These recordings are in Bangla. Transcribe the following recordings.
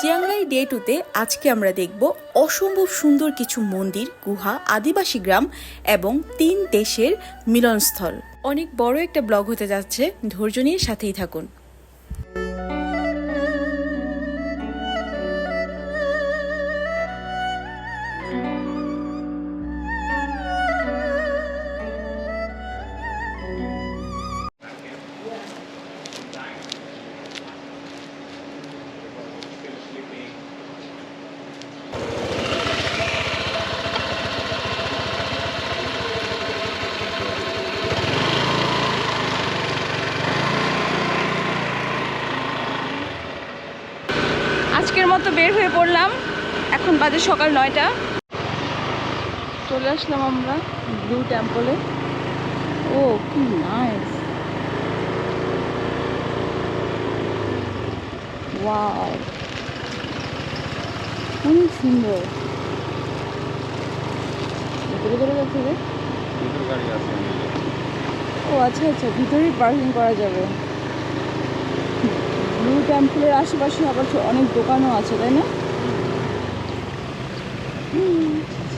চিয়াংরাই ডে 2-তে আজকে আমরা দেখব অসম্ভব সুন্দর কিছু মন্দির, গুহা, আদিবাসী গ্রাম এবং 3 দেশের মিলনস্থল। অনেক বড় একটা ব্লগ হতে যাচ্ছে, ধৈর্য নিয়ে সাথেই থাকুন। আজকের মতো বের হয়ে পড়লাম, এখন বাজে সকাল 9টা। চলে আসলাম আমরা ব্লু টেম্পলে। ও কি নাইস, ওয়াও, অনেক সুন্দর। ভিতরে চলে যাচ্ছে যে, ও আচ্ছা আচ্ছা, ভিতরেই পার্কিং করা যাবে। ব্লু টেম্পলের আশেপাশে আবার অনেক দোকানও আছে, তাই না?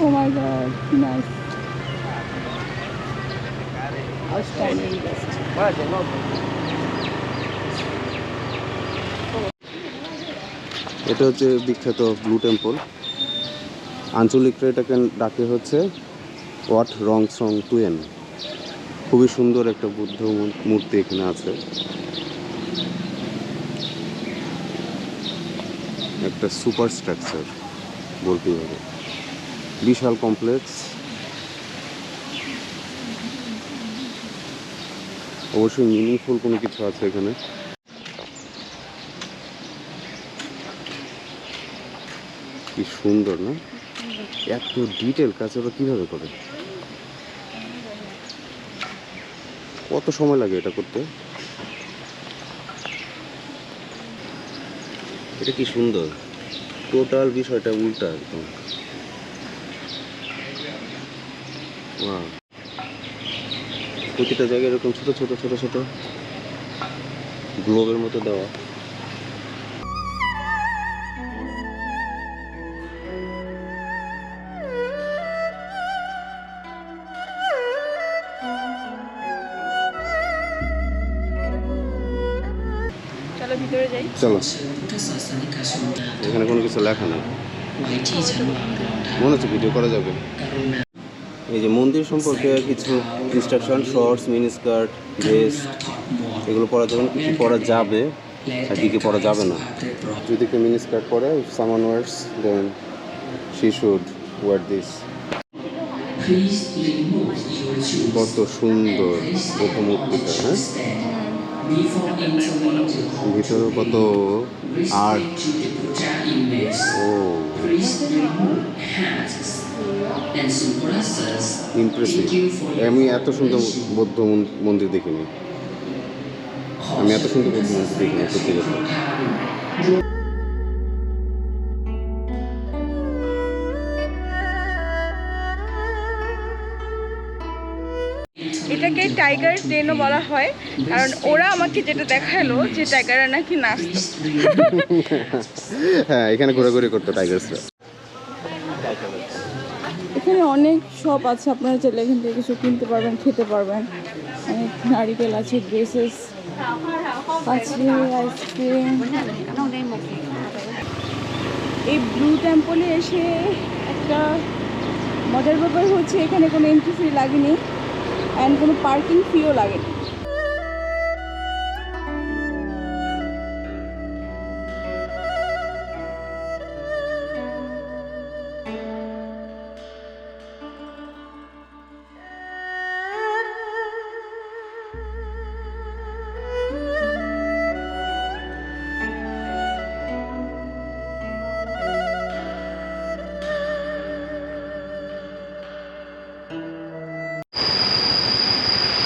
ও মাই গড, কি নাইস। এটা হচ্ছে বিখ্যাত ব্লু টেম্পল। আঞ্চলিকরা এটাকে ডাকে হচ্ছে ওয়াট রং সং টুয়েন। খুবই সুন্দর একটা বুদ্ধ মূর্তি এখানে আছে, একটা সুপার স্ট্রাকচার বলতেই হবে। বিশাল কমপ্লেক্স, অবশ্যই মিনিংফুল কোনো কিছু আছে এখানে। কি সুন্দর না, এত ডিটেল কাজ ওরা কিভাবে করে, কত সময় লাগে এটা করতে। এটা কি সুন্দর, টোটাল বিষয়টা উল্টা একদম। প্রতিটা জায়গায় এরকম ছোট ছোট ছোট ছোট গ্লোবের মতো দেওয়া। চলো ভিতরে যাই। চলো, এখানে কোনো কিছু লেখা নেই, মনে হচ্ছে ভিডিও করা যাবে। এই যে মন্দির সম্পর্কে কিছু instruction, shorts, mini skirt, dress, এগুলো পরা যাবে, কি পরা যাবে আর কি পরা যাবে না। যদি কেউ মিনি স্কার্ট পরে, if someone wears, then she should wear this. কত সুন্দর মূর্তিটা, হ্যাঁ, ভিতরে কত আর্ট। ও ইমপ্রেসিভ। আমি এত সুন্দর বৌদ্ধ মন্দির দেখিনি, আমি এত সুন্দর বৌদ্ধ মন্দির দেখিনি সত্যি কথা। এটাকে টাইগার ডেনও বলা হয়, কারণ ওরা আমাকে যেটা দেখালো যে টাইগাররা নাকি নাচতো। হ্যাঁ, এখানে ঘোরাঘুরি করতো টাইগার্সরা। এখানে অনেক শপ আছে, আপনারা চাইলে এখান থেকে কিছু কিনতে পারবেন, খেতে পারবেন। অনেক নারিকেল আছে, ড্রেসেস আছে, আইসক্রিম। এই ব্লু টেম্পলে এসে একটা মজার ব্যাপার হচ্ছে, এখানে কোনো এন্ট্রি ফি লাগেনি অ্যান্ড কোনো পার্কিং ফিও লাগেনি।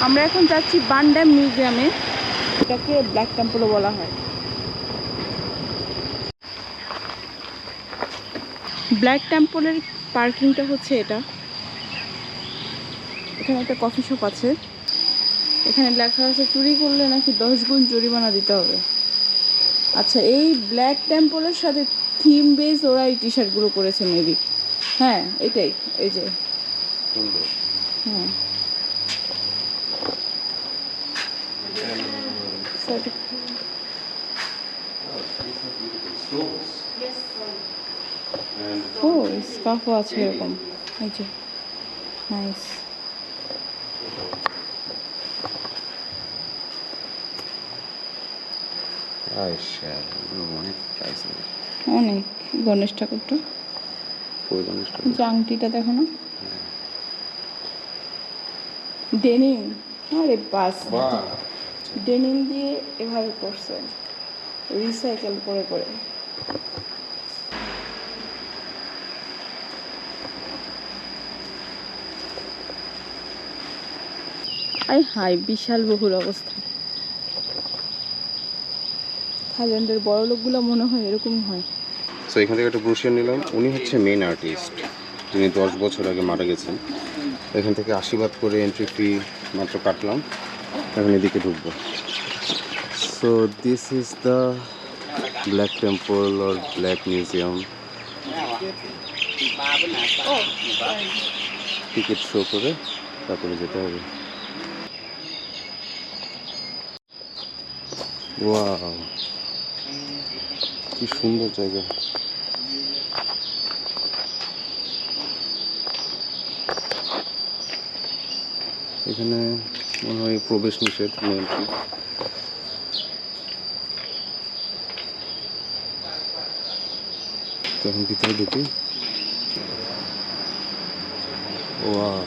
আমরা এখন যাচ্ছি বান্ডাম মিউজিয়ামে, এটাকে ব্ল্যাক টেম্পলও বলা হয়। ব্ল্যাক টেম্পলের পার্কিংটা হচ্ছে এটা। এখানে একটা কফি শপ আছে, এখানে লেখা আছে চুরি করলে নাকি 10 গুণ জরিমানা দিতে হবে। আচ্ছা, এই ব্ল্যাক টেম্পলের সাথে থিম বেস ওরা এই টি শার্টগুলো করেছে মেবি। হ্যাঁ এটাই, এই যে সুন্দর। হ্যাঁ ও স্কার্ফও আছে এরকম, এই যে নাইস। অনেক প্রাইস নেই। অনেক। গণেশ ঠাকুরটা, ওই গণেশটা যে আংটিটা দেখো না, ডেনিম। আরে বাস, ডেনিম দিয়ে এভাবে করছে, রিসাইকেল করে করে। আই হাই, বিশাল বহুল অবস্থা। থাইল্যান্ডের বড় লোকগুলো মনে হয় এরকম হয়। সো এখান থেকে একটা ব্রোশিয়ার নিলাম। উনি হচ্ছে মেইন আর্টিস্ট, যিনি 10 বছর আগে মারা গেছেন। এখান থেকে আশীর্বাদ করে এন্ট্রি ফি মাত্র কাটলাম, এখন এদিকে ঢুকবো। So this is the black temple or black museum. Ticket show করে তারপরে যেতে হবে। ওয়াও, কি সুন্দর জায়গা। এখানে মনে হয় প্রবেশ নিষেধ, নো এন্ট্রি। তখন ভিতরে ঢুকি। ওয়াও,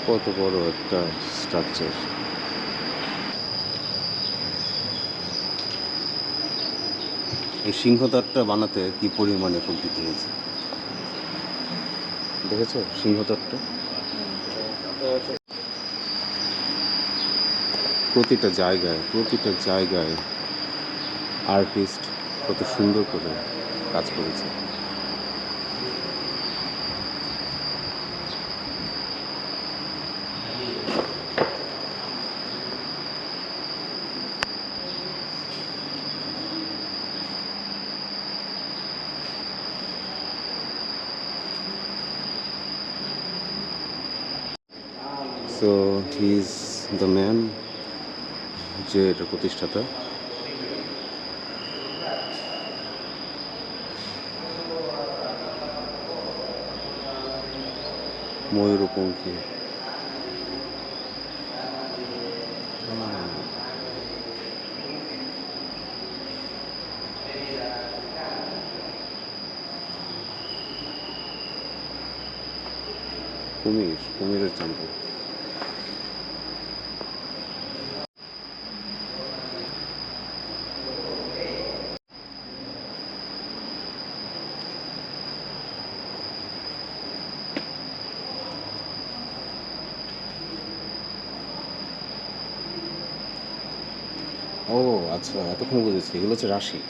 কত বড় একটা স্ট্রাকচার। এই সিংহদ্বারটা বানাতে কি পরিমাণে এফোর্ট দিতে হয়েছে দেখেছো? সিংহদ্বারটা প্রতিটা জায়গায় আর্টিস্ট কত সুন্দর করে কাজ করেছে। So he is the man, যে এটা প্রতিষ্ঠাতা। ময়ূরপঙ্খী, কুমিরের চামড়া। ও আচ্ছা, এতক্ষণ বুঝেছি, এগুলো হচ্ছে রাশি।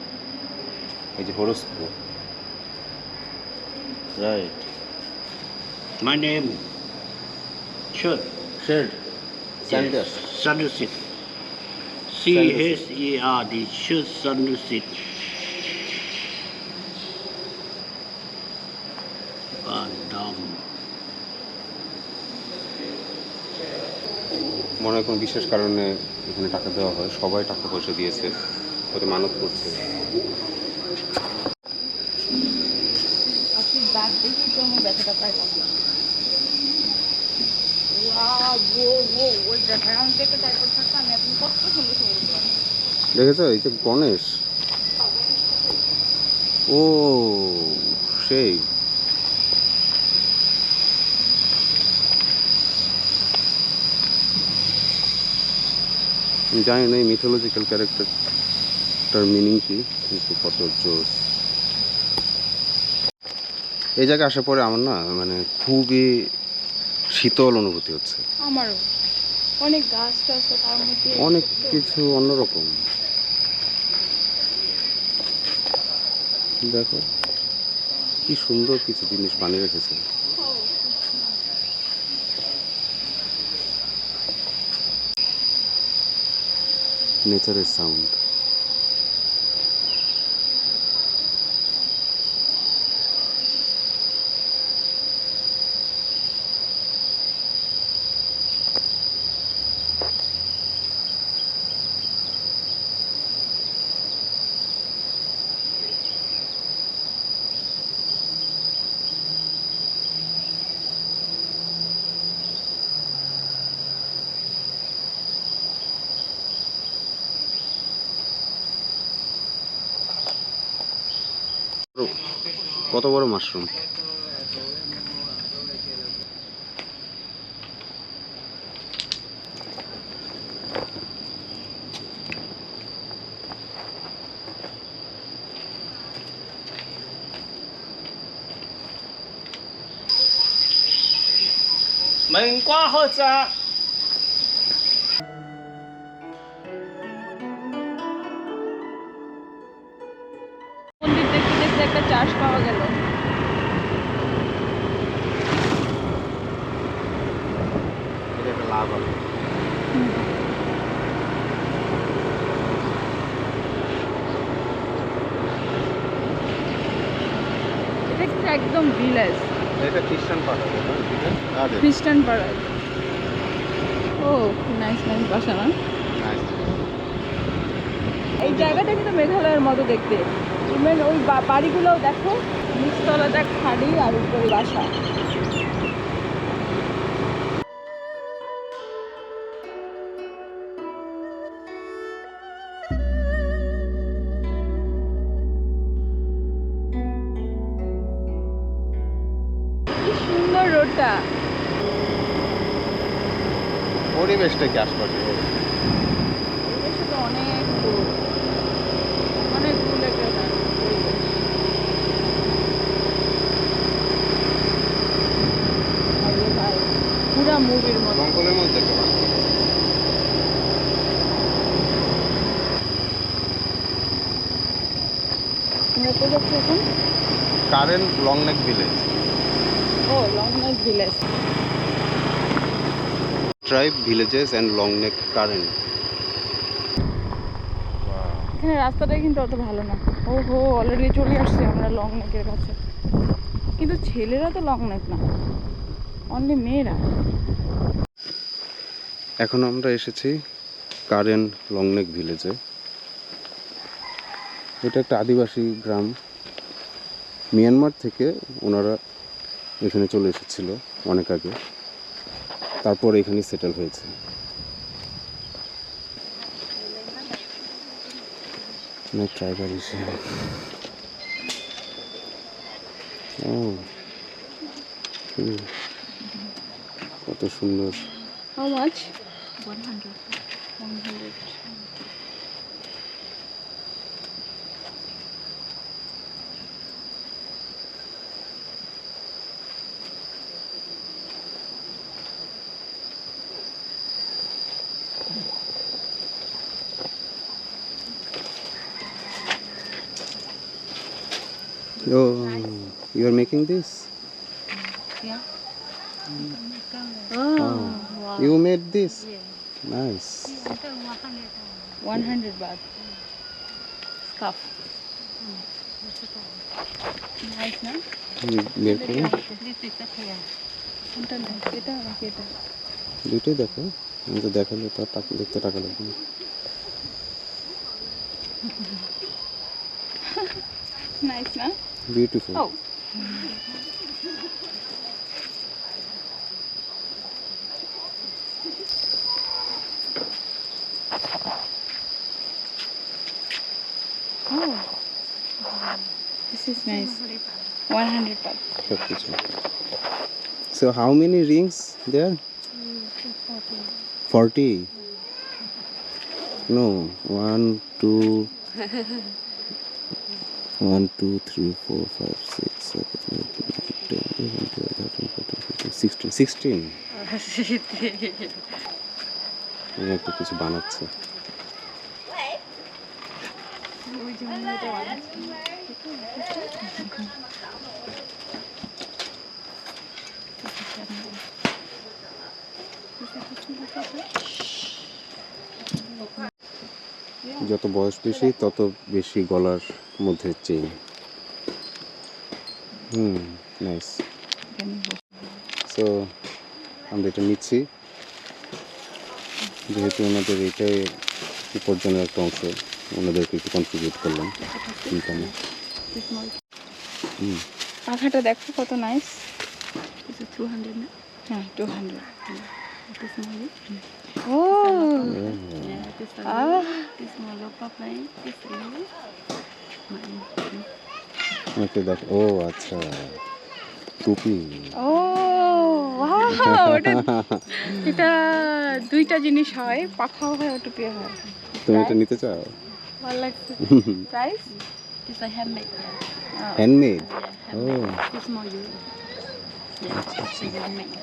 এই যে horoscope, right. My name Chud. শেড স্যান্ডার। Sanusit. C-H-E-R-D. Chud Sanusit. Bandam. মনে হয় কোনো বিশেষ কারণে এখানে টাকা দেওয়া হয়, সবাই টাকা পয়সা দিয়েছে, হয়তো মানত করছে। আপনি দাঁত দেখেই তো আমার ব্যথাটা পাই না। ওই দেখা আমি দেখে টাইপের থাকতে আমি এখন কত সুন্দর সুন্দর। দেখেছো এই যে গণেশ, ও সেই আমি জানি না এই মিথোলজিক্যাল ক্যারেক্টারটার মিনিং কি, কিন্তু কত জোস। এই জায়গায় আসার পরে আমার না মানে খুবই শীতল অনুভূতি হচ্ছে। আমারও অনেক গাছ টাছ, তার মধ্যে অনেক কিছু অন্যরকম। দেখো কি সুন্দর কিছু জিনিস বানিয়ে রেখেছে। নেচারের সাউন্ড। কত বড় মাশরুম! মন্দির দেখতে দেখতে একটা চার্চ পাওয়া গেল। এটা একটা লাভ আছে। এটা কিন্তু একদম ভিলেজ, এটা খ্রিস্টান পাড়া। খ্রিস্টান পাড়া। ও নাইস নাইস বাসা না? এই জায়গাটা কিন্তু মেঘালয়ের মতো দেখতে। ইভেন ওই বাড়িগুলোও দেখো, নিচতলাটা খাড়ি আর উপরে বাসা। কি সুন্দর রোডটা। পরিবেশটা কি আশপাশে? পরিবেশটা তো অনেক ফুল, অনেক ফুল একটা পরিবেশ। আরে ভাই পুরা মুভির মতো। জঙ্গলের মধ্যে তো আমরা কোথায় যাচ্ছি এখন? Karen longneck village. ও longneck village. Tribe villages and longneck Karen. এখানে রাস্তাটাই কিন্তু অত ভালো না। ও হো অলরেডি চলে আসছি আমরা লংনেকের কাছে। কিন্তু ছেলেরা তো লংনেক না, অনলি মেয়েরা। এখন আমরা এসেছি কারেন লংনেক ভিলেজে। এটা একটা আদিবাসী গ্রাম। মিয়ানমার থেকে ওনারা এখানে চলে এসেছিল অনেক আগে, তারপর এখানে সেটেল হয়েছে। ট্রাইবাল হিসেবে কত সুন্দর। How much? 100. 100. Oh, you are making this? Yeah. Oh, Oh. wow. You made this? Yeah. Nice. Until 100. 100 baht. Scarf. Nice না? বের করো, This is the clear. কোনটা নেই? এটা নাকি এটা? দুইটাই দেখো। আমি তো দেখালে তো আর টাকা দেখতে টাকা লাগবে না। Nice না? Beautiful. Oh. Oh. This is nice. 100 baht. সব কিছু। So how many rings there? 40. No, 1, 2, 1, 2, 3, 4, 5, 6, 7, 8, 9, 10, 11, 12, 13, 14, 15, 16. 16. একটা কিছু বানাচ্ছে। যত বয়স বেশি তত বেশি গলার মধ্যে চেইন। নাইস। সো আমরা এটা নিচ্ছি যেহেতু ওনাদের এটাই উপার্জনের একটা অংশ, ওনাদেরকে একটু কন্ট্রিবিউট করলাম এখানে। পাখাটা দেখো কত নাইস। This is 200 na? হ্যাঁ 200। This money. O Yeah, this one. Ah. This one local plane. This is mine. ওকে দেখ, ও আচ্ছা, টুপি। ও ওয়াও, এটা দুইটা জিনিস হয়, পাখাও হয় টুপি হয়। তুমি এটা নিতে চাও? ভালো লাগছে। Price? It's a handmade. Handmade? Yeah, ও handmade. It's more you. Yeah, it's handmade.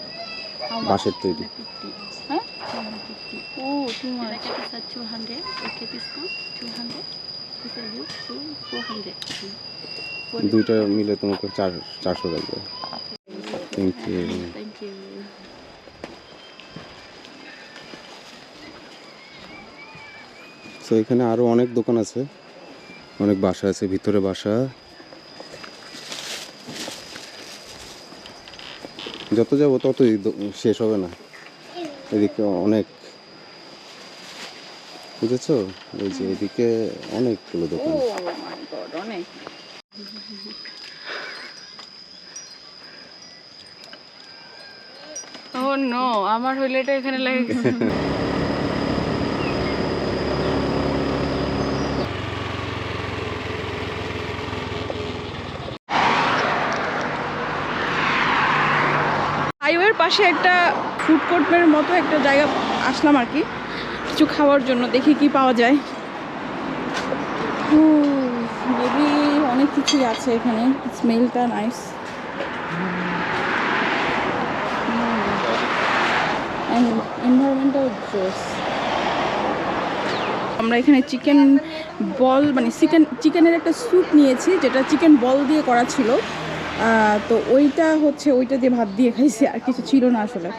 How much? বাঁশের তৈরি। 250. হ্যাঁ 250. ও টু If I মাচ। get this at 200, okay, this one, 200. This is you, 400. দুইটা মিলে তোমাকে 400 লাগবে। Thank you. Thank you. So এখানে আরো অনেক দোকান আছে, অনেক বাসা আছে, ভিতরে বাসা। যত যাবো ততই শেষ হবে না, এদিকে অনেক, বুঝেছো? এই যে এদিকে অনেকগুলো ও দোকান। মাই গড, অনেক। ও নো, আমার হইলে এটা এখানে লাগে। হাইওয়ের পাশে একটা ফুড কোর্টের মতো একটা জায়গা আসলাম আর কি, কিছু খাওয়ার জন্য। দেখি কি পাওয়া যায়। মেবি অনেক কিছুই আছে এখানে। স্মেলটা নাইস। এনভায়রনমেন্টাল জোস। আমরা এখানে চিকেন বল, মানে চিকেনের একটা স্যুপ নিয়েছি, যেটা চিকেন বল দিয়ে করা ছিল। তো ওইটা দিয়ে ভাত দিয়ে খাইছি, আর কিছু ছিল না আসলে।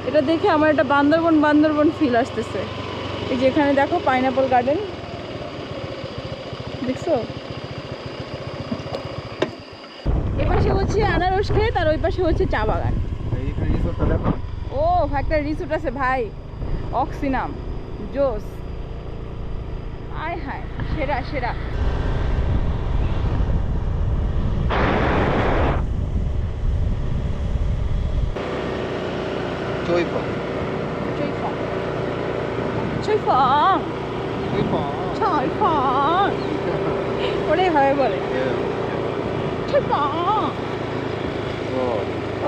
এটা দেখে আমার একটা বান্দরবন ফিল আসতেছে। এই যে এখানে দেখো পাইনাপল গার্ডেন, দেখছো? এ পাশে হচ্ছে আনারস ক্ষেত, আর ওই পাশে হচ্ছে চা বাগান। ও একটা রিসোর্ট আছে ভাই, অক্সিনাম, জোস। আয় হায়, সেরা সেরা। চই ফল। ওটাই হয় বলে।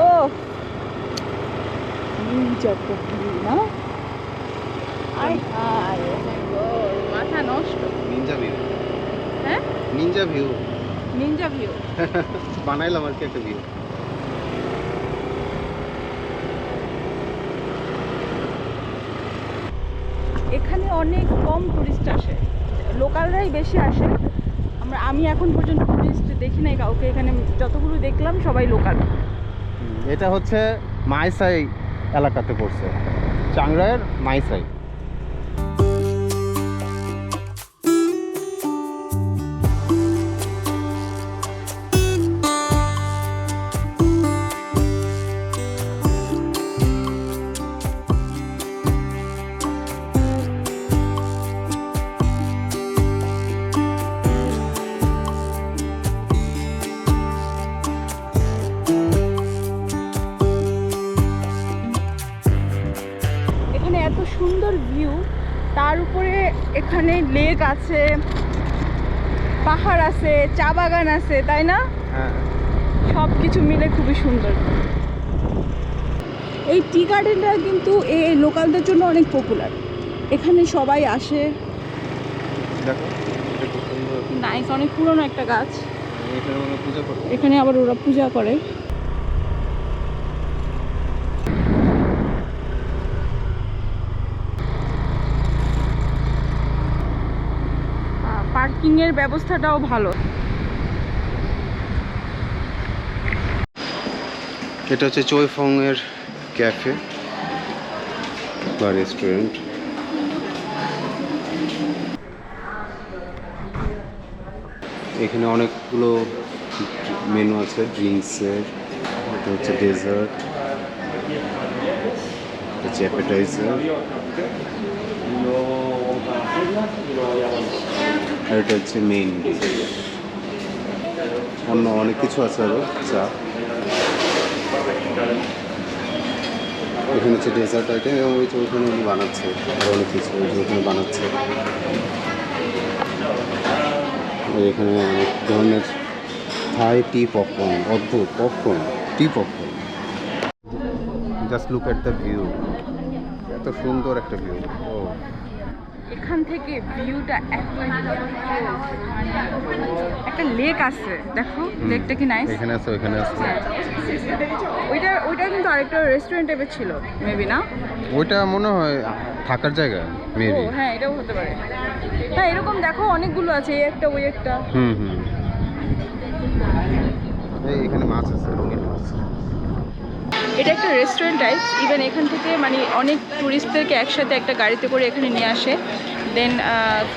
ও নিনজা কফি না? আয় হায়, ও মাই গড, মাথা নষ্ট। Ninja view. হ্যাঁ, নিনজা ভিউ নিনজা ভিউ। বানাইলাম আর কি একটা ভিউ। এখানে অনেক কম টুরিস্ট আসে, লোকালরাই বেশি আসে। আমি এখন পর্যন্ত টুরিস্ট দেখি নাই কাউকে এখানে, যতগুলো দেখলাম সবাই লোকাল। এটা হচ্ছে মাইসাই এলাকাতে পড়ছে, চাংরায়ের মাইসাই। এখানে এত সুন্দর ভিউ, তার উপরে এখানে লেক আছে, পাহাড় আছে, চা বাগান আছে, তাই না? হ্যাঁ, সব কিছু মিলে খুবই সুন্দর। এই টি গার্ডেনটা কিন্তু এই লোকালদের জন্য অনেক পপুলার, এখানে সবাই আসে। দেখো এটা খুব সুন্দর। নাইস, অনেক পুরনো একটা গাছ। এখানে মনে হয় পূজা করতে। এখানে আবার ওরা পূজা করে। পার্কিংয়ের ব্যবস্থাটাও ভালো। এটা হচ্ছে চৈফং এর ক্যাফে বা রেস্টুরেন্ট। এখানে অনেকগুলো মেনু আছে ড্রিঙ্কসের। এটা হচ্ছে ডেজার্ট, হচ্ছে অ্যাপেটাইজার, আর এটা হচ্ছে মেইন ডিশ। অন্য অনেক কিছু আছে আরও, চা। এখানে হচ্ছে ডেজার্ট আইটেম এবং ওই যে ওইখানে উনি বানাচ্ছে আর অনেক কিছু ওই যে ওখানে বানাচ্ছে। আর এখানে অনেক ধরনের থাই টি পপকর্ন, অদ্ভুত popcorn, T popcorn. Just look at the view, এত সুন্দর একটা ভিউ। ও এখান থেকে ভিউটা এত একটা লেক আছে, দেখো লেকটা কি নাইস। এখানে আছে, ওইখানে আছে। ওইটা কিন্তু আরেকটা রেস্টুরেন্ট টাইপের ছিল মেবি, না? ওইটা মনে হয় থাকার জায়গা ও মেবি। হ্যাঁ, এটাও হতে পারে। হ্যাঁ, এরকম দেখো অনেকগুলো আছে, এই একটা ওই একটা। হুম হুম। এখানে মাছ আছে, রঙিন মাছ। এটা একটা রেস্টুরেন্ট টাইপ। ইভেন এখান থেকে মানে অনেক টুরিস্টদেরকে একসাথে একটা গাড়িতে করে এখানে নিয়ে আসে। দেন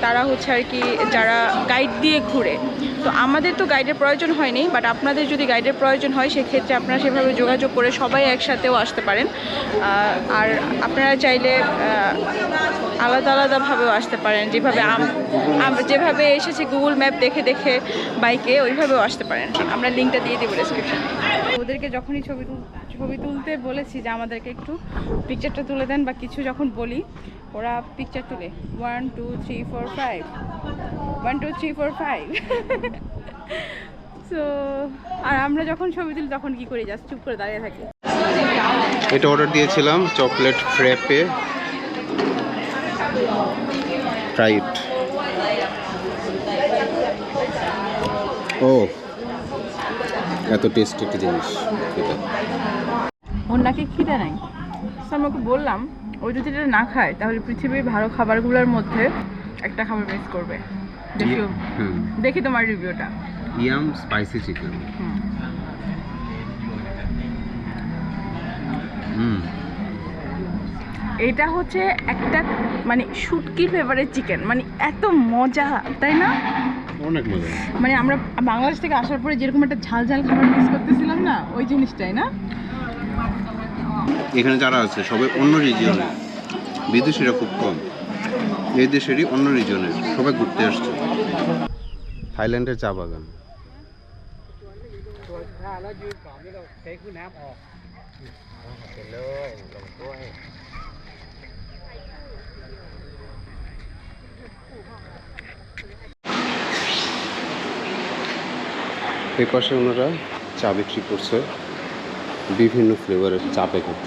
তারা হচ্ছে আর কি যারা গাইড দিয়ে ঘুরে। তো আমাদের তো গাইডের প্রয়োজন হয়নি, বাট আপনাদের যদি গাইডের প্রয়োজন হয় সেক্ষেত্রে আপনারা সেভাবে যোগাযোগ করে সবাই একসাথেও আসতে পারেন। আর আপনারা চাইলে আলাদা আলাদাভাবেও আসতে পারেন, যেভাবে যেভাবে এসেছি গুগল ম্যাপ দেখে দেখে বাইকে, ওইভাবেও আসতে পারেন। আমরা লিঙ্কটা দিয়ে দেবো ডেসক্রিপশনে। ওদেরকে যখনই ছবি তুলতে বলেছি যে আমাদেরকে একটু পিকচারটা তুলে দেন বা কিছু যখন বলি, ওরা পিকচার তুলে 1 2 3 4 5 1 2 3 4 5 সো আর আমরা যখন ছবি তুলি তখন কি করি, জাস্ট চুপ করে দাঁড়িয়ে থাকি। এটা অর্ডার দিয়েছিলাম, চকলেট ফ্র্যাপে ফ্রাইড। ও এত টেস্টি একটা জিনিস এটা। ওর নাকি খিদে নাই, আমি ওকে বললাম ও যদি এটা না খায় তাহলে পৃথিবীর ভালো খাবারগুলোর মধ্যে একটা খাবার মিস করবে। দেখি তোমার রিভিউটা। Yum spicy chicken. এটা হচ্ছে একটা মানে শুটকি ফ্লেভারের চিকেন, মানে এত মজা, তাই না? অনেক মজা। মানে আমরা বাংলাদেশ থেকে আসার পরে যেরকম একটা ঝাল ঝাল খাবার মিস করতেছিলাম না, ওই জিনিসটাই না। এখানে যারা আছে সবাই অন্য রিজিয়নে, বিদেশিরা খুব কম, এই দেশেরই অন্য রিজিয়নে সবাই ঘুরতে আসছে। থাইল্যান্ডের চা বাগান। এই পাশে ওনারা চা বিক্রি করছে, বিভিন্ন ফ্লেভারের চা packet.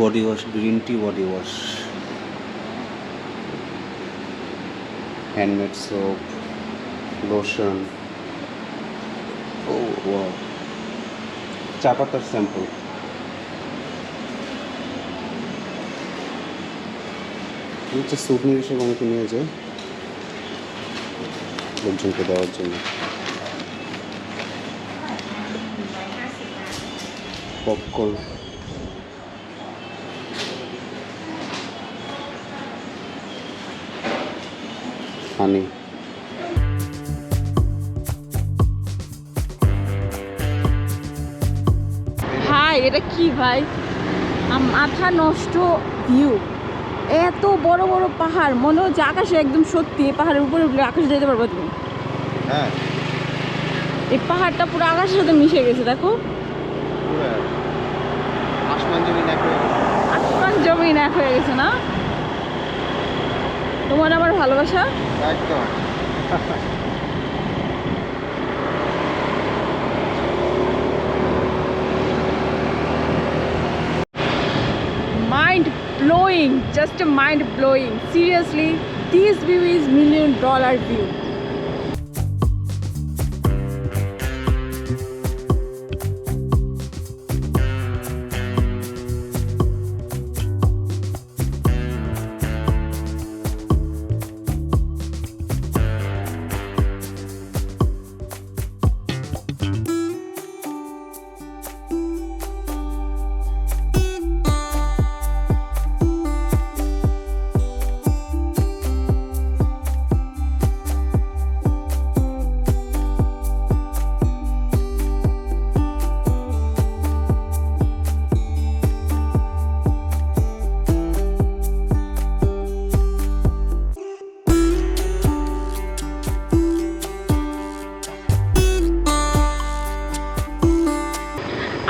Body wash, green tea body wash, handmade soap, lotion. ও ওয়াও, চা পাতার স্যাম্পল। হচ্ছে সুভনির হিসেবে অনেকে নিয়ে যায় লোকজনকে দেওয়ার জন্য। পপকর্ন, হানি। ভাই এটা কি ভাই, মাথা নষ্ট ভিউ। এত বড় বড় পাহাড়, মনে হচ্ছে আকাশে একদম সত্যি পাহাড়ের উপরে উঠলে আকাশে যেতে পারবো তুমি। হ্যাঁ, এই পাহাড়টা পুরো আকাশের সাথে মিশে গেছে, দেখো আসমান জমিন এক হয়ে গেছে। আসমান জমিন এক হয়ে গেছে না? তোমার আমার ভালোবাসা একদম। mind blowing, just a mind blowing. Seriously, this view is $1 million view.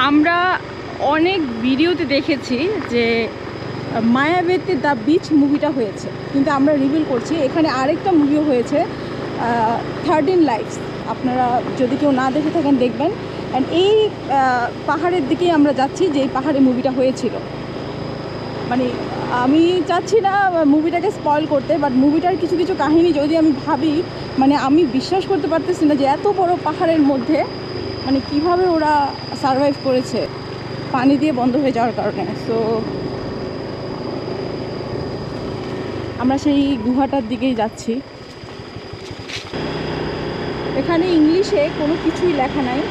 আমরা অনেক ভিডিওতে দেখেছি যে মায়াবতীতে দ্য বিচ মুভিটা হয়েছে, কিন্তু আমরা রিভিল করছি এখানে আরেকটা মুভিও হয়েছে, 13 লাইফস। আপনারা যদি কেউ না দেখে থাকেন দেখবেন। অ্যান্ড এই পাহাড়ের দিকেই আমরা যাচ্ছি যে এই পাহাড়ে মুভিটা হয়েছিল। মানে আমি চাচ্ছি না মুভিটাকে স্পয়েল করতে, বাট মুভিটার কিছু কিছু কাহিনী যদি আমি ভাবি, মানে আমি বিশ্বাস করতে পারতেছি না যে এত বড় পাহাড়ের মধ্যে মানে কিভাবে ওরা সারভাইভ করেছে পানি দিয়ে বন্ধ হয়ে যাওয়ার কারণে। সো আমরা সেই গুহাটার দিকেই যাচ্ছি। এখানে ইংলিশে কোনো কিছুই লেখা নাই,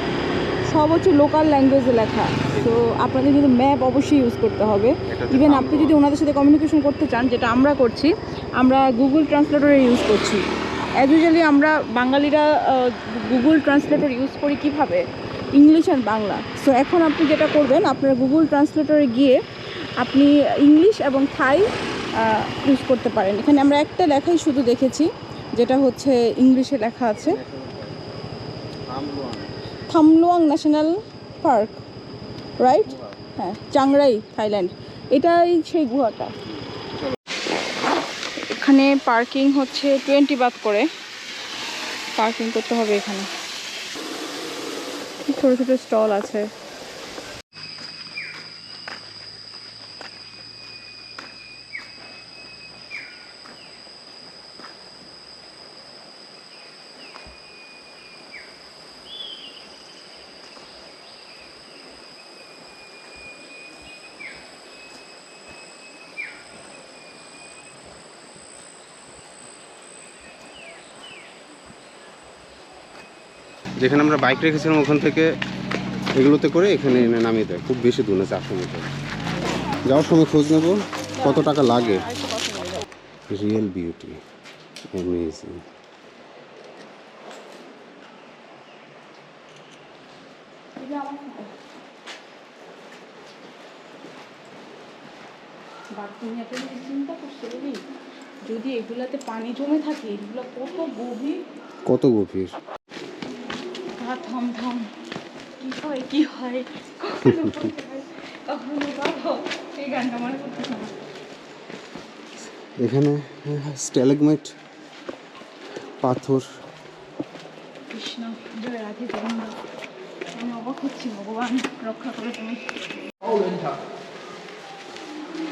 সব হচ্ছে লোকাল ল্যাঙ্গুয়েজে লেখা। তো আপনাদের কিন্তু ম্যাপ অবশ্যই ইউজ করতে হবে। ইভেন আপনি যদি ওনাদের সাথে কমিউনিকেশন করতে চান, যেটা আমরা করছি, আমরা গুগল ট্রান্সলেটর ইউজ করছি। অ্যাজ ইউজুয়ালি আমরা বাঙালিরা গুগল ট্রান্সলেটর ইউজ করি কীভাবে, ইংলিশ অ্যান্ড বাংলা। সো এখন আপনি যেটা করবেন, আপনার গুগল ট্রান্সলেটরে গিয়ে আপনি ইংলিশ এবং থাই ইউজ করতে পারেন। এখানে আমরা একটা লেখাই শুধু দেখেছি, যেটা হচ্ছে ইংলিশে লেখা আছে থামলুয়াং ন্যাশনাল পার্ক, রাইট? হ্যাঁ, চাংরাই, থাইল্যান্ড। এটাই সেই গুহাটা। এখানে পার্কিং হচ্ছে 20 বাত করে পার্কিং করতে হবে। এখানে ছোটো ছোটো স্টল আছে। যেখানে আমরা বাইক রেখেছিলাম ওখান থেকে এগুলোতে করে এখানে এনে নামিয়ে দেয়। খুব বেশি দূর না, 400 মিটার। যাওয়ার সময় খোঁজ নেব কত টাকা লাগে। Real beauty, amazing. চিন্তা করছো যদি এগুলাতে পানি জমে থাকে, এগুলো কত গভীর, কত গভীর। থাম থাম, কি হয় কি হয়, কখনো বাবা এই গানটা মনে করতেছে না। এখানে স্ট্যালাগমাইট, পাথর। কৃষ্ণ জয় রাধে গোবিন্দ। আমি অবাক হচ্ছি, ভগবান রক্ষা করে তুমি।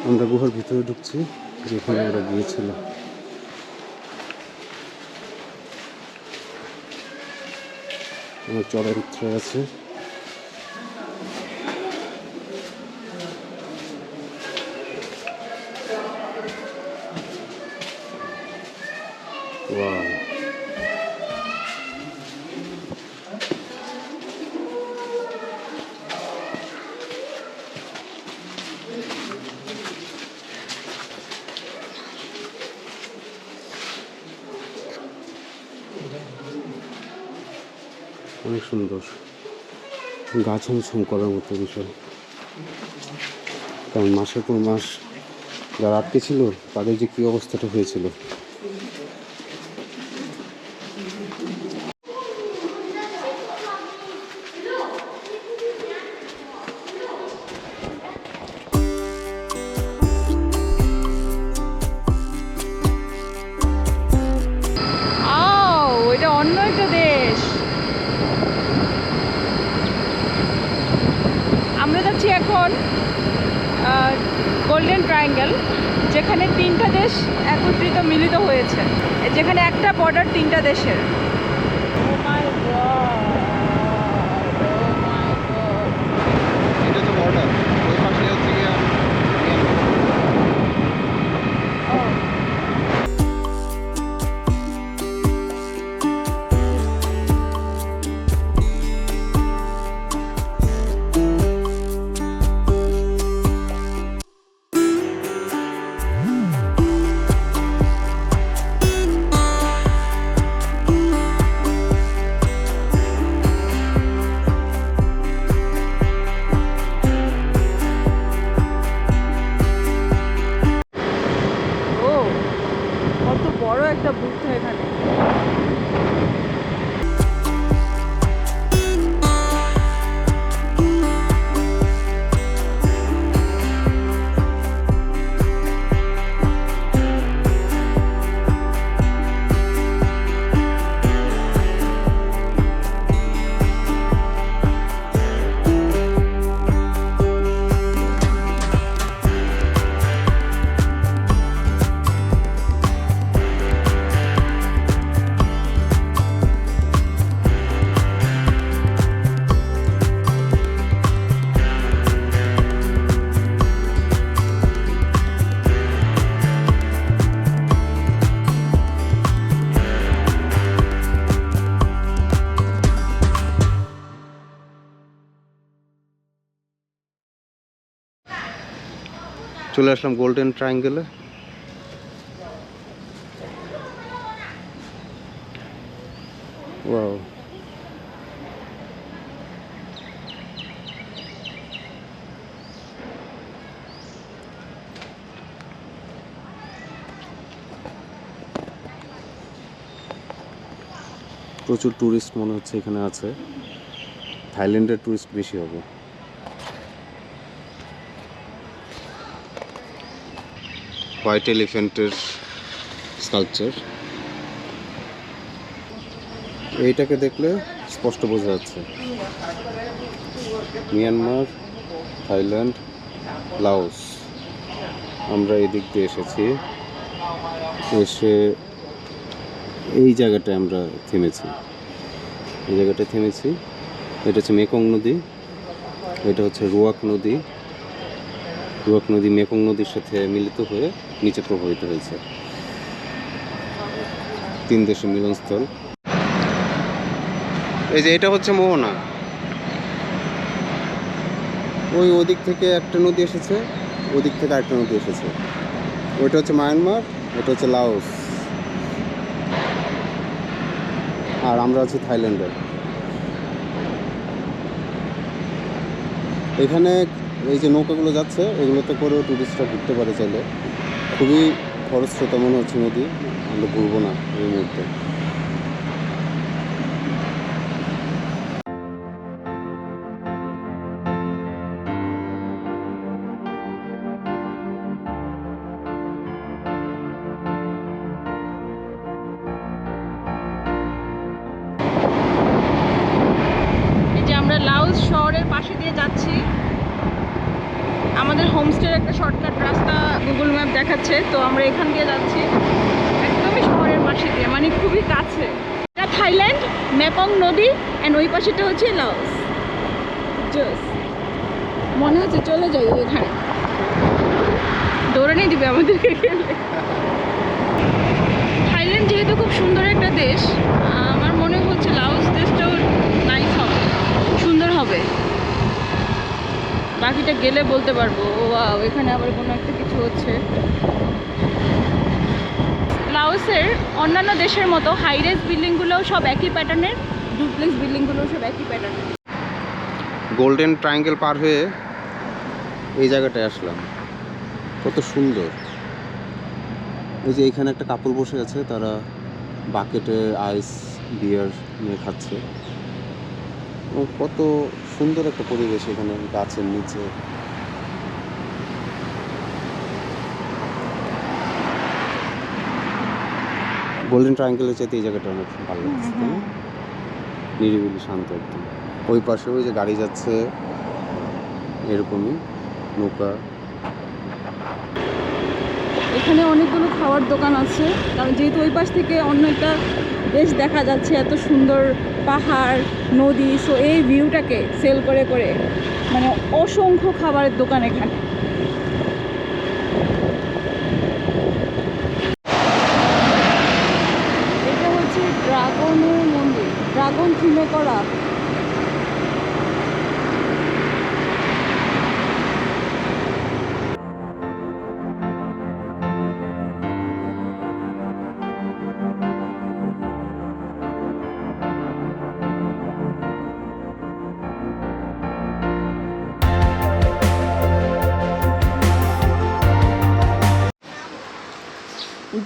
আমরা গুহার ভিতরে ঢুকছি, যেখানে ওরা গিয়েছিল। অনেক চড়াই আছে। ওয়াও, অনেক সুন্দর, গা ছমছম করার মতো বিষয়। কারণ মাসের পর মাস যারা আটকে ছিল তাদের যে কী অবস্থাটা হয়েছিল। এটা অন্য একটা দেশ। আমরা যাচ্ছি এখন গোল্ডেন ট্রায়াঙ্গেল, যেখানে 3টা দেশ একত্রিত মিলিত হয়েছে, যেখানে একটা বর্ডার 3টা দেশের। এটা তো বর্ডার, ওই পাশে হচ্ছে গিয়ে চলে আসলাম গোল্ডেন ট্রায়াঙ্গেলে। ওয়াও, প্রচুর টুরিস্ট মনে হচ্ছে এখানে আছে। থাইল্যান্ডের টুরিস্ট বেশি হবে। হোয়াইট এলিফ্যান্টের স্কাল্পচার, এইটাকে দেখলে স্পষ্ট বোঝা যাচ্ছে মিয়ানমার, থাইল্যান্ড, লাওস। আমরা এদিক দিয়ে এসেছি, এসে এই জায়গাটায় আমরা থেমেছি। এই জায়গাটায় থেমেছি। এটা হচ্ছে মেকং নদী, এটা হচ্ছে রুয়াক নদী। রুয়াক নদী মেকং নদীর সাথে মিলিত হয়ে নিচে প্রবাহিত হয়েছে। 3 দেশের মিলনস্থল। এই যে এটা হচ্ছে মোহনা। ওদিক থেকে একটা নদী এসেছে, ওদিক থেকে আরেকটা নদী এসেছে। ওইটা হচ্ছে মায়ানমার, এটা হচ্ছে লাওস, আর আমরা আছি থাইল্যান্ডে। এখানে এই যে নৌকাগুলো যাচ্ছে, এগুলোতে করেও টুরিস্টরা ঘুরতে পারে চাইলে। খুবই খরস্রোতা মনে হচ্ছে নদী, আমরা ঘুরবো না এই মুহূর্তে। আমরা লাওস শহরের পাশে দিয়ে যাচ্ছি। আমাদের হোমস্টের একটা শর্টকাট রাস্তা গুগল ম্যাপ দেখাচ্ছে, তো আমরা এখান দিয়ে যাচ্ছি একদমই শহরের পাশে দিয়ে, মানে খুবই কাছে। এটা থাইল্যান্ড, মেকং নদী, অ্যান্ড ওই পাশেটা হচ্ছে লাওস। জোস, মনে হচ্ছে চলে যাই ওইখানে, দৌড়ানি দিবে আমাদেরকে গেলে। থাইল্যান্ড যেহেতু খুব সুন্দর একটা দেশ, আমার মনে হচ্ছে লাওস দেশটাও নাইস হবে, সুন্দর হবে। বাকিটা গেলে বলতে পারবো। ওয়াও, এখানে আবার কোনো একটা কিছু হচ্ছে। লাওসের অন্যান্য দেশের মতো হাইরাইজ বিল্ডিংগুলোও সব একই প্যাটার্নের, ডুপ্লেক্স বিল্ডিংগুলোও সব একই প্যাটার্নের। গোল্ডেন ট্রায়াঙ্গেল পার হয়ে এই জায়গাটায় আসলাম, কত সুন্দর। এই যে এখানে একটা কাপড় বসে আছে, তারা বাকেটে আইস বিয়ার নিয়ে খাচ্ছে। ও কত সুন্দর একটা পরিবেশ এখানে, গাছের নিচে। গোল্ডেন ট্রায়াঙ্গেলের চাইতে এই জায়গাটা অনেক ভালো লাগছে, তাই না? নিরিবিলি, শান্ত একদম। ওই পাশে ওই যে গাড়ি যাচ্ছে, এরকমই নৌকা। এখানে অনেকগুলো খাওয়ার দোকান আছে, কারণ যেহেতু ওই পাশ থেকে অন্য একটা দেশ দেখা যাচ্ছে, এত সুন্দর পাহাড়, নদী, সো এই ভিউটাকে সেল করে করে মানে অসংখ্য খাবারের দোকান এখানে। এটা হচ্ছে ড্রাগনের মন্দির, ড্রাগন থিমে করা।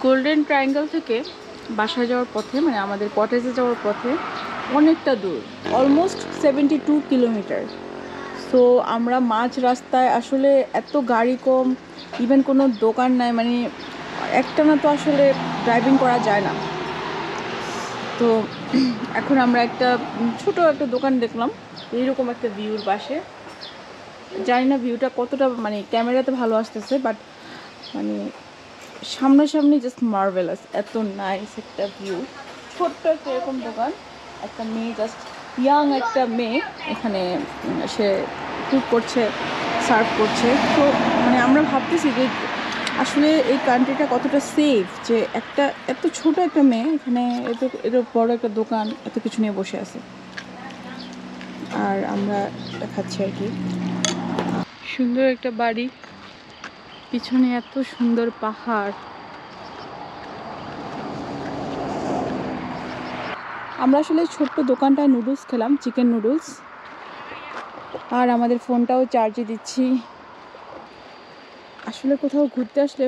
গোল্ডেন ট্রায়াঙ্গেল থেকে বাসায় যাওয়ার পথে, মানে আমাদের কটেজে যাওয়ার পথে অনেকটা দূর, অলমোস্ট 72 কিলোমিটার। সো আমরা মাঝ রাস্তায়, আসলে এত গাড়ি কম, ইভেন কোনো দোকান নাই, মানে একটানা তো আসলে ড্রাইভিং করা যায় না। তো এখন আমরা একটা ছোট একটা দোকান দেখলাম এইরকম একটা ভিউর পাশে। জানি না ভিউটা কতটা মানে ক্যামেরাতে ভালো আসতেছে, বাট মানে সামনাসামনি জাস্ট মার্ভেলাস, এত নাইস একটা ভিউ। ছোট্ট একটা এরকম দোকান, একটা মেয়ে, জাস্ট ইয়াং একটা মেয়ে এখানে সে কুক করছে, সার্ভ করছে। তো মানে আমরা ভাবতেছি যে আসলে এই কান্ট্রিটা কতটা সেফ, যে একটা এত ছোট একটা মেয়ে এখানে এত বড় একটা দোকান, এত কিছু নিয়ে বসে আছে। আর আমরা খাচ্ছি আর কি। সুন্দর একটা বাড়ি, পিছনে এত সুন্দর পাহাড়। আমরা আসলে ছোট্ট দোকানটায় নুডলস খেলাম, চিকেন নুডলস, আর আমাদের ফোনটাও চার্জে দিচ্ছি। আসলে কোথাও ঘুরতে আসলে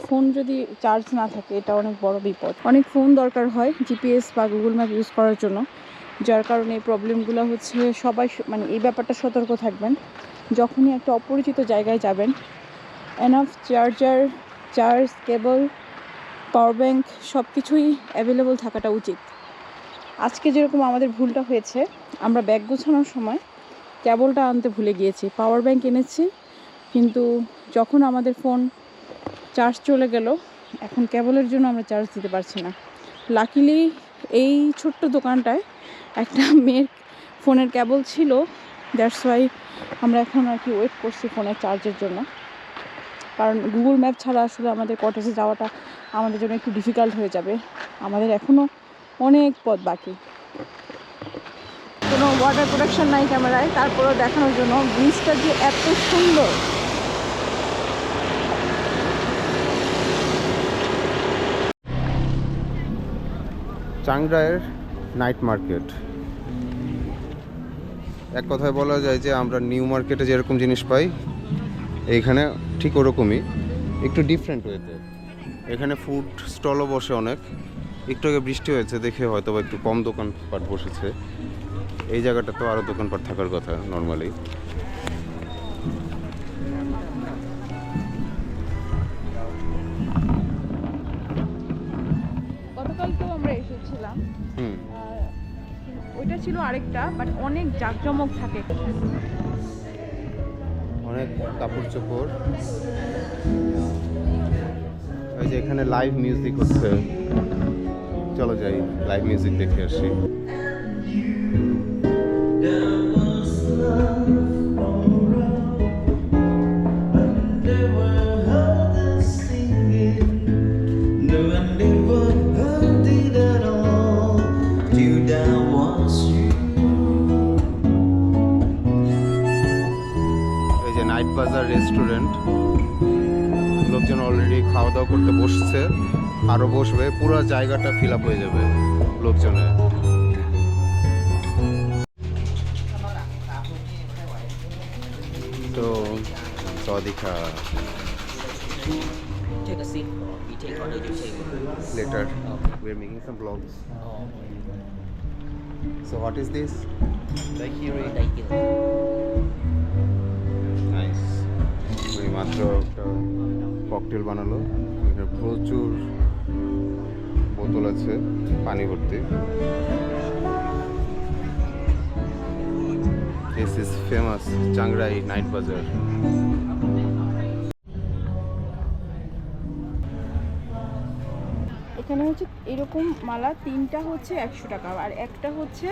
ফোন যদি চার্জ না থাকে এটা অনেক বড় বিপদ। অনেক ফোন দরকার হয় জিপিএস বা গুগল ম্যাপ ইউজ করার জন্য, যার কারণে এই প্রবলেমগুলো হচ্ছে। সবাই মানে এই ব্যাপারটা সতর্ক থাকবেন, যখনই একটা অপরিচিত জায়গায় যাবেন এনাফ চার্জ, কেবল, পাওয়ার ব্যাংক সব কিছুই অ্যাভেলেবল থাকাটা উচিত। আজকে যেরকম আমাদের ভুলটা হয়েছে, আমরা ব্যাগ গোছানোর সময় কেবলটা আনতে ভুলে গিয়েছি, পাওয়ার ব্যাংক এনেছি, কিন্তু যখন আমাদের ফোন চার্জ চলে গেল, এখন কেবলের জন্য আমরা চার্জ দিতে পারছি না। লাকিলি এই ছোট্ট দোকানটায় একটা মেয়ের ফোনের কেবল ছিল, দ্যাটস ওয়াই আমরা এখন আর কি ওয়েট করছি ফোনের চার্জের জন্য। কারণ গুগল ম্যাপ ছাড়া আসলে আমাদের কটেজে যাওয়াটা আমাদের জন্য একটু ডিফিকাল্ট হয়ে যাবে। আমাদের এখনও অনেক পথ বাকি। কোনো ওয়াটার প্রোটেকশন নাই ক্যামেরায়, তারপরেও দেখানোর জন্য ব্রিজটা যে এত সুন্দর। চাংরাইয়ের নাইট মার্কেট, এক কথায় বলা যায় যে আমরা নিউ মার্কেটে যেরকম জিনিস পাই এইখানে ঠিক ওরকমই, একটু ডিফারেন্ট ওয়েতে। এখানে ফুড স্টলও বসে অনেক। একটু আগে বৃষ্টি হয়েছে দেখে হয়তো বা একটু কম দোকানপাট বসেছে। এই জায়গাটা তো আরও দোকানপাট থাকার কথা নর্মালি। গতকাল তো আমরা এসেছিলাম, ওইটা ছিল আরেকটা, বাট অনেক জাঁকজমক থাকে, অনেক কাপড় চোপড়। এই যে এখানে লাইভ মিউজিক হচ্ছে, চলো যাই লাইভ মিউজিক দেখে আসি। এই যে নাইট বাজার রেস্টুরেন্ট, লোকজন অলরেডি খাওয়া দাওয়া করতে বসছে, আরও বসবে, পুরো জায়গাটা ফিল আপ হয়ে যাবে লোকজনে। তো সদিকা Take a seat or we take order you take. later we're making some vlogs. So what is this? Daiquiri. Nice. ওই মাত্র একটা ককটেল বানালো, এখানে প্রচুর বোতল আছে পানি ভর্তি। দিস ইজ ফেমাস চাংরাই নাইট বাজার। এখানে হচ্ছে এরকম মালা, তিনটা হচ্ছে 100 টাকা আর একটা হচ্ছে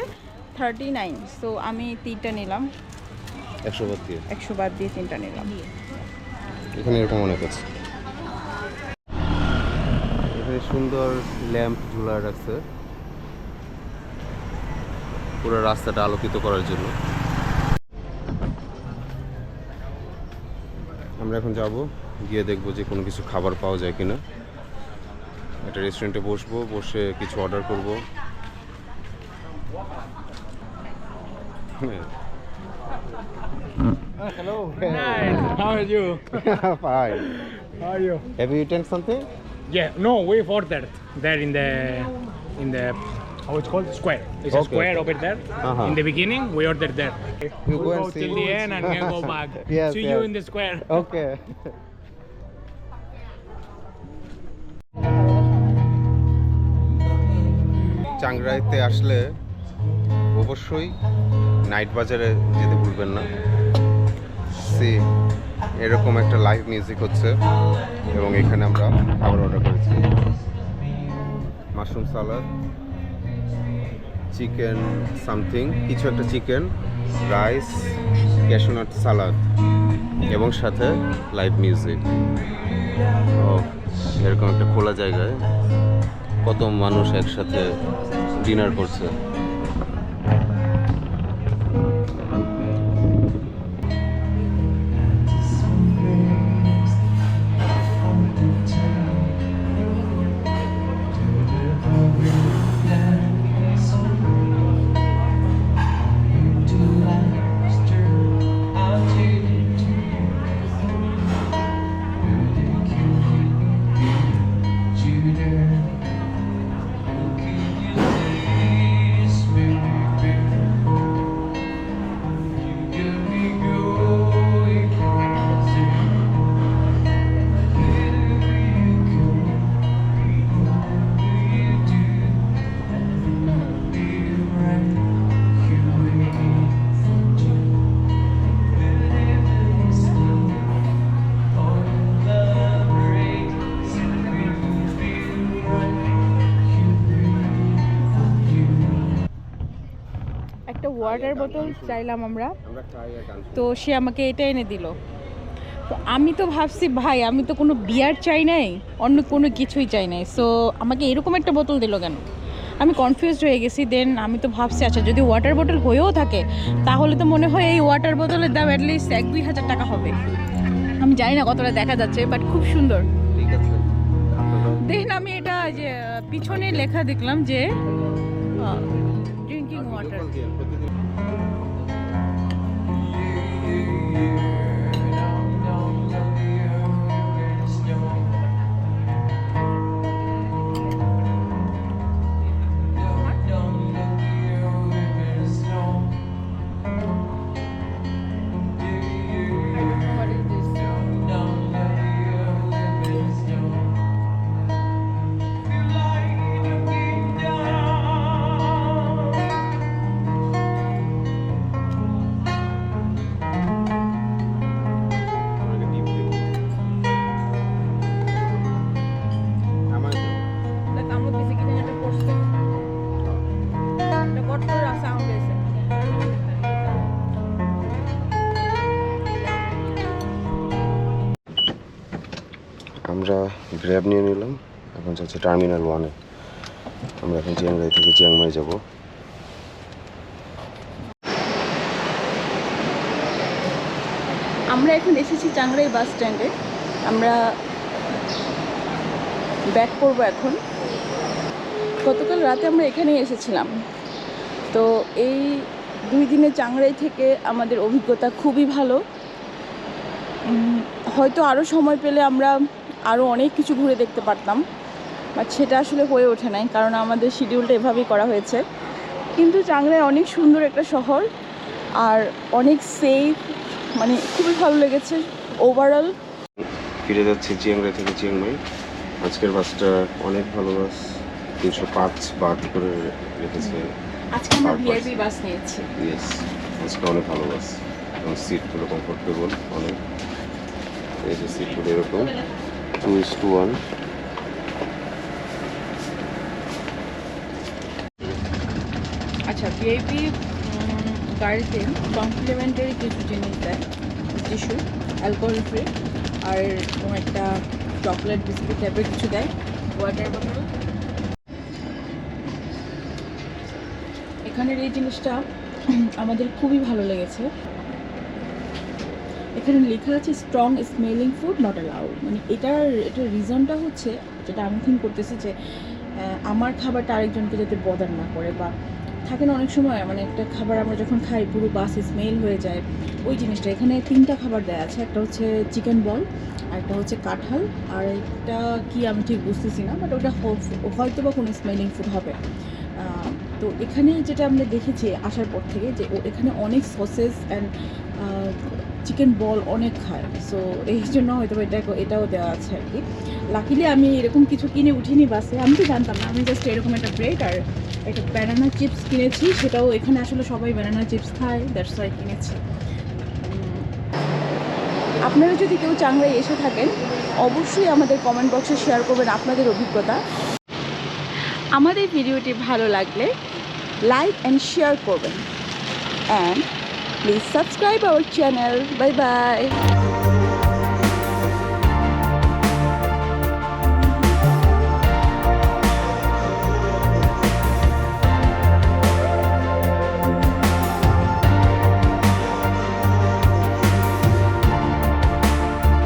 39। সো আমি তিনটা নিলাম, 100 বাদ দিয়ে 100 বাদ দিয়ে তিনটা নিলাম। এখানে এরকম অনেক আছে। এখানে সুন্দর ল্যাম্প ঝুলা রাখছে পুরো রাস্তাটা আলোকিত করার জন্য। আমরা এখন যাব, গিয়ে দেখবো যে কোনো কিছু খাবার পাওয়া যায় কিনা। একটা রেস্টুরেন্টে বসবো, বসে কিছু অর্ডার করবো। Hello. Hi. How are you? Fine. How are you? Have you eaten something? Yeah. No, we've ordered there in the how it's called square. It's a Okay, square okay. over there. Uh-huh. In the beginning, we ordered there. You We'll go and go see. till the end and then go back. Yes, See you yes. in the square. Okay. চাংরাইতে আসলে অবশ্যই নাইট বাজারে যেতে ভুলবেন না। সি এরকম একটা লাইভ মিউজিক হচ্ছে এবং এখানে আমরা খাবার অর্ডার করেছি, মাশরুম সালাদ, চিকেন সামথিং কিছু একটা, চিকেন রাইস, ক্যাশনাট সালাদ এবং সাথে লাইভ মিউজিক। ও এরকম একটা খোলা জায়গায় কত মানুষ একসাথে ডিনার করছে। ওয়াটার বোতল চাইলাম আমরা, আমরা খাই আর গান শুনি। তো সে আমাকে এটা এনে দিল। তো আমি তো ভাবছি ভাই আমি তো কোনো বিয়ার চাই নাই, অন্য কোনো কিছুই চাই নাই, সো আমাকে এরকম একটা বোতল দিল কেন? আমি কনফিউজড হয়ে গেছি। দেন আমি তো ভাবছি আচ্ছা যদি ওয়াটার বোতল হয়েও থাকে তাহলে তো মনে হয় এই ওয়াটার বোতলের দাম অ্যাটলিস্ট 1-2 হাজার টাকা হবে। আমি জানি না কতটা দেখা যাচ্ছে, বাট খুব সুন্দর। ঠিক আছে, আপনারাও দেখেন আমি এটা যে পিছনে লেখা দেখলাম যে ড্রিঙ্কিং ওয়াটার। প্রতিদিন আমাকে টিপ দেবো। আমার তো কামড় দিছে কি জানি একটা করছে, একটা কটকর সাউন্ড হয়েছে। আমরা গ্র্যাব নিয়ে নিলাম, এখন যাচ্ছে টার্মিনাল 1-এ। আমরা এখন চিয়াংরাই থেকে চিয়াংমাই যাব। আমরা এখন এসেছি চাংরাই বাস স্ট্যান্ডে। আমরা ব্যাক করব এখন। গতকাল রাতে আমরা এখানেই এসেছিলাম। তো এই 2 দিনে চাংরাই থেকে আমাদের অভিজ্ঞতা খুবই ভালো। হয়তো আরও সময় পেলে আমরা আরও অনেক কিছু ঘুরে দেখতে পারতাম, বাট সেটা আসলে হয়ে ওঠে নাই, কারণ আমাদের শিডিউলটা এভাবেই করা হয়েছে। কিন্তু চাংরাই অনেক সুন্দর একটা শহর আর অনেক সেফ, মানে খুবই ভালো লেগেছে ওভারঅল। ফিরে যাচ্ছি চিয়াংরাই থেকে চিয়াংমাই। আজকের বাসটা অনেক ভালো বাস, 305 বাত করে রেখেছে। আজকে আমরা Purpose. ভিআইপি বাস নিয়েছি। ইয়েস, আজকে অনেক ভালো বাস এবং সিটগুলো কমফোর্টেবল অনেক। এই যে সিটগুলো এরকম 2:1। আচ্ছা, ভিআইপি গাড়িতে কমপ্লিমেন্টারি কিছু জিনিস দেয়, টিস্যু, অ্যালকোহল ফ্রি, আর কোনো একটা চকলেট বিস্কিট টাইপের কিছু দেয়, ওয়াটার বোতল। এখানের এই জিনিসটা আমাদের খুবই ভালো লেগেছে। এখানে লেখা আছে strong smelling food not allowed. মানে এটার রিজনটা হচ্ছে, যেটা আমি থিঙ্ক করতেছি যে আমার খাবারটা আরেকজনকে যাতে বদার না করে, বা থাকে না অনেক সময় মানে একটা খাবার আমরা যখন খাই পুরো বাসে স্মেল হয়ে যায়, ওই জিনিসটা। এখানে 3টা খাবার দেওয়া আছে, একটা হচ্ছে চিকেন বল, আর একটা হচ্ছে কাঁঠাল, আর একটা কি আমি ঠিক বুঝতেছি না, বাট ওটা হয়তো বা কোনো স্মেলিং ফুড হবে। তো এখানে যেটা আমরা দেখেছি আসার পর থেকে যে এখানে অনেক সসেস অ্যান্ড চিকেন বল অনেক খায়, সো এই জন্য হয়তো এটাও দেওয়া আছে আর কি। লাকিলি আমি এরকম কিছু কিনে উঠিনি বাসে, আমি তো জানতাম না। আমি জাস্ট এরকম একটা ব্রেড আর একটা ব্যানানা চিপস কিনেছি, সেটাও এখানে আসলে সবাই ব্যানানা চিপস খায়, দ্যাটস ওয়াই কিনেছি। আপনারা যদি কেউ চাংরাই এসে থাকেন অবশ্যই আমাদের কমেন্ট বক্সে শেয়ার করবেন আপনাদের অভিজ্ঞতা। আমাদের ভিডিওটি ভালো লাগলে লাইক অ্যান্ড শেয়ার করবেন, and please subscribe our channel. Bye bye.